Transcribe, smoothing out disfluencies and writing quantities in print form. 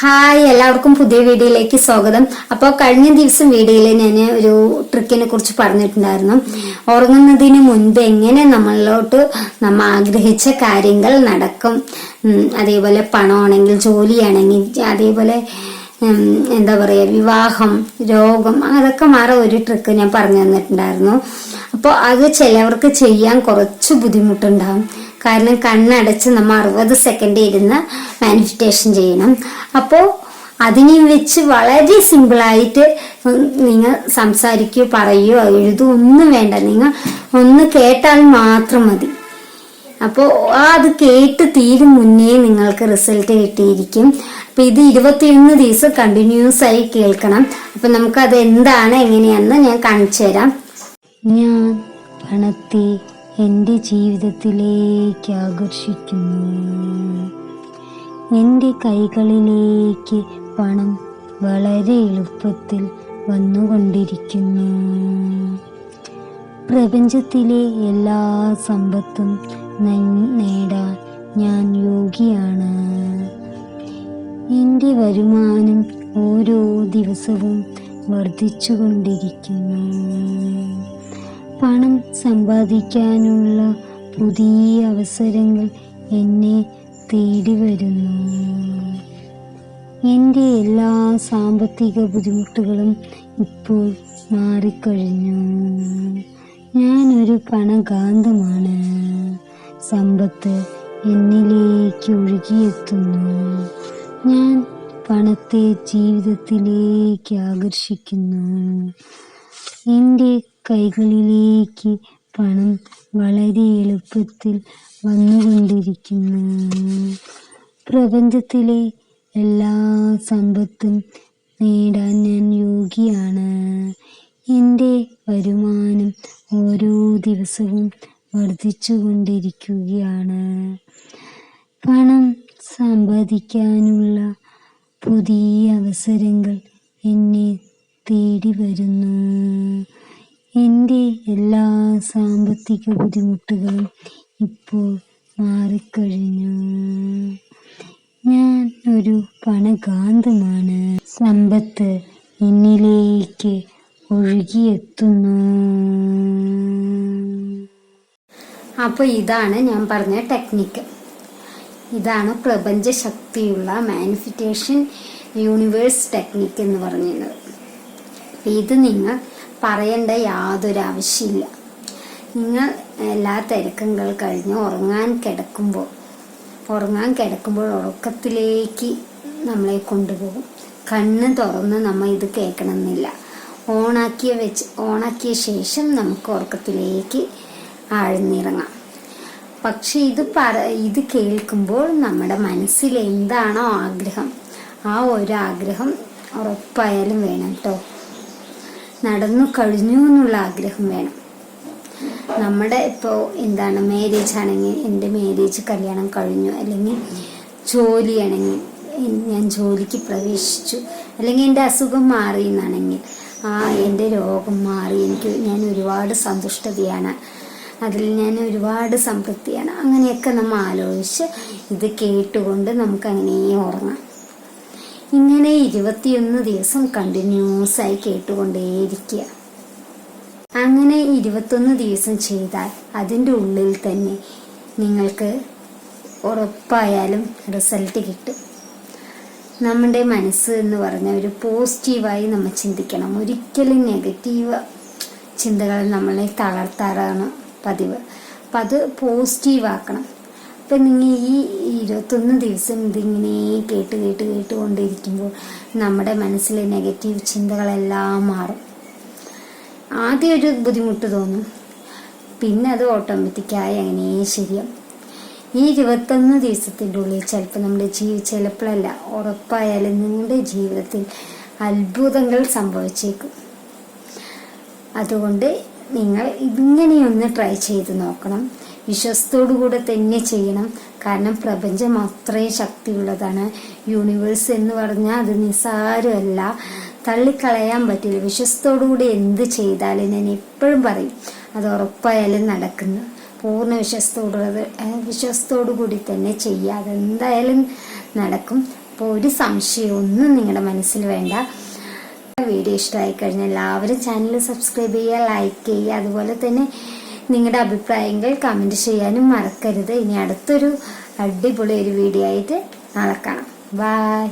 Hi, എല്ലാവർക്കും പുതിയ വീഡിയോയിലേക്ക് സ്വാഗതം. അപ്പോൾ കഴിഞ്ഞ ദിവസം വീഡിയോയിൽ ഞാൻ ഒരു ട്രിക്കിനെ കുറിച്ച് പറഞ്ഞിട്ടുണ്ടായിരുന്നു. ഉറങ്ങുന്നതിന് മുൻപ് എങ്ങനെ നമ്മൾ ആഗ്രഹിച്ച കാര്യങ്ങൾ നടക്കും, അതേപോലെ പണമാണെങ്കിൽ, ജോലിയാണെങ്കിൽ, അതേപോലെ എന്താ പറയുക, വിവാഹം, രോഗം, അതൊക്കെ മാറാൻ ഒരു ട്രിക്ക് ഞാൻ പറഞ്ഞു തന്നിട്ടുണ്ടായിരുന്നു. അപ്പോൾ അത് ചിലവർക്ക് ചെയ്യാൻ കുറച്ച് ബുദ്ധിമുട്ടുണ്ടാകും. കാരണം കണ്ണടച്ച് നമ്മൾ 60 സെക്കൻഡ് ഇരുന്ന് മാനിഫെസ്റ്റേഷൻ ചെയ്യണം. അപ്പോൾ അതിനെ വെച്ച് വളരെ സിമ്പിളായിട്ട് നിങ്ങൾ സംസാരിക്കുകയോ പറയുകയോ എഴുതുകയോ ഒന്നും വേണ്ട, നിങ്ങൾ ഒന്ന് കേട്ടാൽ മാത്രം മതി. അപ്പോൾ അത് കേട്ട് തീരും മുന്നേ നിങ്ങൾക്ക് റിസൾട്ട് കിട്ടിയിരിക്കും. അപ്പൊ ഇത് 21 ദിവസം കണ്ടിന്യൂസ് ആയി കേൾക്കണം. അപ്പൊ നമുക്കത് എന്താണ് എങ്ങനെയാണെന്ന് ഞാൻ കാണിച്ചു തരാം. ഞാൻ പണത്തെ എൻ്റെ ജീവിതത്തിലേക്ക് ആകർഷിക്കുന്നു. എൻ്റെ കൈകളിലേക്ക് പണം വളരെ എളുപ്പത്തിൽ വന്നുകൊണ്ടിരിക്കുന്നു. പ്രപഞ്ചത്തിലെ എല്ലാ സമ്പത്തും നേടാൻ ഞാൻ യോഗ്യയാണ്. എൻ്റെ വരുമാനം ഓരോ ദിവസവും വർദ്ധിച്ചുകൊണ്ടിരിക്കുന്നു. പണം സമ്പാദിക്കാനുള്ള പുതിയ അവസരങ്ങൾ എന്നെ തേടി വരുന്നു. എൻ്റെ എല്ലാ സാമ്പത്തിക ബുദ്ധിമുട്ടുകളും ഇപ്പോൾ മാറിക്കഴിഞ്ഞു. ഞാനൊരു പണകാന്തമാണ്. സമ്പത്ത് എന്നിലേക്ക് ഒഴുകിയെത്തുന്നു. ഞാൻ പണത്തെ ജീവിതത്തിലേക്ക് ആകർഷിക്കുന്നു. എൻ്റെ കൈകളിലേക്ക് പണം വളരെ എളുപ്പത്തിൽ വന്നുകൊണ്ടിരിക്കുന്നു. പ്രപഞ്ചത്തിലെ എല്ലാ സമ്പത്തും നേടാൻ ഞാൻ യോഗ്യയാണ്. എൻ്റെ വരുമാനം ഓരോ ദിവസവും വർദ്ധിച്ചുകൊണ്ടിരിക്കുകയാണ്. പണം സമ്പാദിക്കാനുള്ള പുതിയ അവസരങ്ങൾ എന്നെ തേടി വരുന്നു. എൻ്റെ എല്ലാ സാമ്പത്തിക ബുദ്ധിമുട്ടുകളും ഇപ്പോൾ മാറിക്കഴിഞ്ഞു. ഞാൻ ഒരു പണകാന്തമാണ്. സമ്പത്ത് എന്നിലേക്ക് ഒഴുകിയെത്തുന്നു. അപ്പോൾ ഇതാണ് ഞാൻ പറഞ്ഞ ടെക്നിക്ക്. ഇതാണ് പ്രപഞ്ച ശക്തിയുള്ള മാനിഫെസ്റ്റേഷൻ യൂണിവേഴ്സ് ടെക്നിക്ക് എന്ന് പറയുന്നത്. ഇത് നിങ്ങൾ പറയേണ്ട യാതൊരു ആവശ്യമില്ല. നിങ്ങൾ എല്ലാ തിരക്കുകൾ കഴിഞ്ഞ് ഉറങ്ങാൻ കിടക്കുമ്പോൾ ഉറക്കത്തിലേക്ക് നമ്മളെ കൊണ്ടുപോകും. കണ്ണ് തുറന്ന് നമ്മൾ ഇത് കേൾക്കണമെന്നില്ല. ഓണാക്കിയ ശേഷം നമുക്ക് ഉറക്കത്തിലേക്ക് ആഴ്ന്നിറങ്ങാം. പക്ഷെ ഇത് കേൾക്കുമ്പോൾ നമ്മുടെ മനസ്സിൽ എന്താണോ ആഗ്രഹം, ആ ഒരു ആഗ്രഹം ഉറപ്പായാലും വേണം കേട്ടോ. നടന്നു കഴിഞ്ഞു എന്നുള്ള ആഗ്രഹം വേണം. നമ്മുടെ ഇപ്പോൾ മാരേജ് ആണെങ്കിൽ എൻ്റെ മാരേജ് കല്യാണം കഴിഞ്ഞു, അല്ലെങ്കിൽ ജോലിയാണെങ്കിൽ ഞാൻ ജോലിക്ക് പ്രവേശിച്ചു, അല്ലെങ്കിൽ എൻ്റെ അസുഖം മാറി എന്നാണെങ്കിൽ എൻ്റെ രോഗം മാറി, ഞാൻ ഒരുപാട് സന്തുഷ്ടതയാണ്, അതിൽ ഞാൻ ഒരുപാട് സംതൃപ്തിയാണ്. അങ്ങനെയൊക്കെ നമ്മൾ ആലോചിച്ച് ഇത് കേട്ടുകൊണ്ട് നമുക്കങ്ങനെ ഉറങ്ങാം. ഇങ്ങനെ 21 ദിവസം കണ്ടിന്യൂസ് ആയി കേട്ടുകൊണ്ടേയിരിക്കുക. അങ്ങനെ 21 ദിവസം ചെയ്താൽ അതിൻ്റെ ഉള്ളിൽ തന്നെ നിങ്ങൾക്ക് ഉറപ്പായാലും റിസൾട്ട് കിട്ടും. നമ്മുടെ മനസ്സ് എന്ന് പറഞ്ഞ ഒരു പോസിറ്റീവായി നമ്മൾ ചിന്തിക്കണം. ഒരിക്കലും നെഗറ്റീവ് ചിന്തകൾ നമ്മളെ തളർത്താറാണ് പതിവ്. അപ്പം അത് പോസിറ്റീവാക്കണം. അപ്പം നിങ്ങൾ ഈ 21 ദിവസം ഇതിങ്ങനെ കേട്ടുകൊണ്ടിരിക്കുമ്പോൾ നമ്മുടെ മനസ്സിലെ നെഗറ്റീവ് ചിന്തകളെല്ലാം മാറും. ആദ്യം ഒരു ബുദ്ധിമുട്ട് തോന്നും, പിന്നെ അത് ഓട്ടോമാറ്റിക്കായി അങ്ങനെ ശരിയാവും. ഈ 21 ദിവസത്തിൻ്റെ ഉള്ളിൽ ചിലപ്പോൾ നമ്മുടെ ചിലപ്പോഴല്ല, ഉറപ്പായാലും നിങ്ങളുടെ ജീവിതത്തിൽ അത്ഭുതങ്ങൾ സംഭവിച്ചേക്കും. അതുകൊണ്ട് നിങ്ങൾ ഇങ്ങനെയൊന്ന് ട്രൈ ചെയ്ത് നോക്കണം. വിശ്വാസത്തോടു കൂടെ തന്നെ ചെയ്യണം. കാരണം പ്രപഞ്ചം അത്രയും ശക്തിയുള്ളതാണ്. യൂണിവേഴ്സ് എന്ന് പറഞ്ഞാൽ അത് നിസ്സാരമല്ല, തള്ളിക്കളയാൻ പറ്റില്ല. വിശ്വാസത്തോടുകൂടി എന്ത് ചെയ്താലും ഞാൻ എപ്പോഴും പറയും അത് ഉറപ്പായാലും നടക്കുന്നു. പൂർണ്ണ വിശ്വാസത്തോടു കൂടി തന്നെ ചെയ്യുക, അതെന്തായാലും നടക്കും. അപ്പോൾ ഒരു സംശയമൊന്നും നിങ്ങളുടെ മനസ്സിൽ വേണ്ട. വീഡിയോ ഇഷ്ടമായി കഴിഞ്ഞാൽ എല്ലാവരും ചാനൽ സബ്സ്ക്രൈബ് ചെയ്യുക, ലൈക്ക് ചെയ്യുക. അതുപോലെ തന്നെ നിങ്ങളുടെ അഭിപ്രായങ്ങൾ കമൻറ്റ് ചെയ്യാനും മറക്കരുത്. ഇനി അടുത്തൊരു അടിപൊളി ഒരു വീഡിയോ ആയിട്ട് നാളെ കാണാം. ബൈ.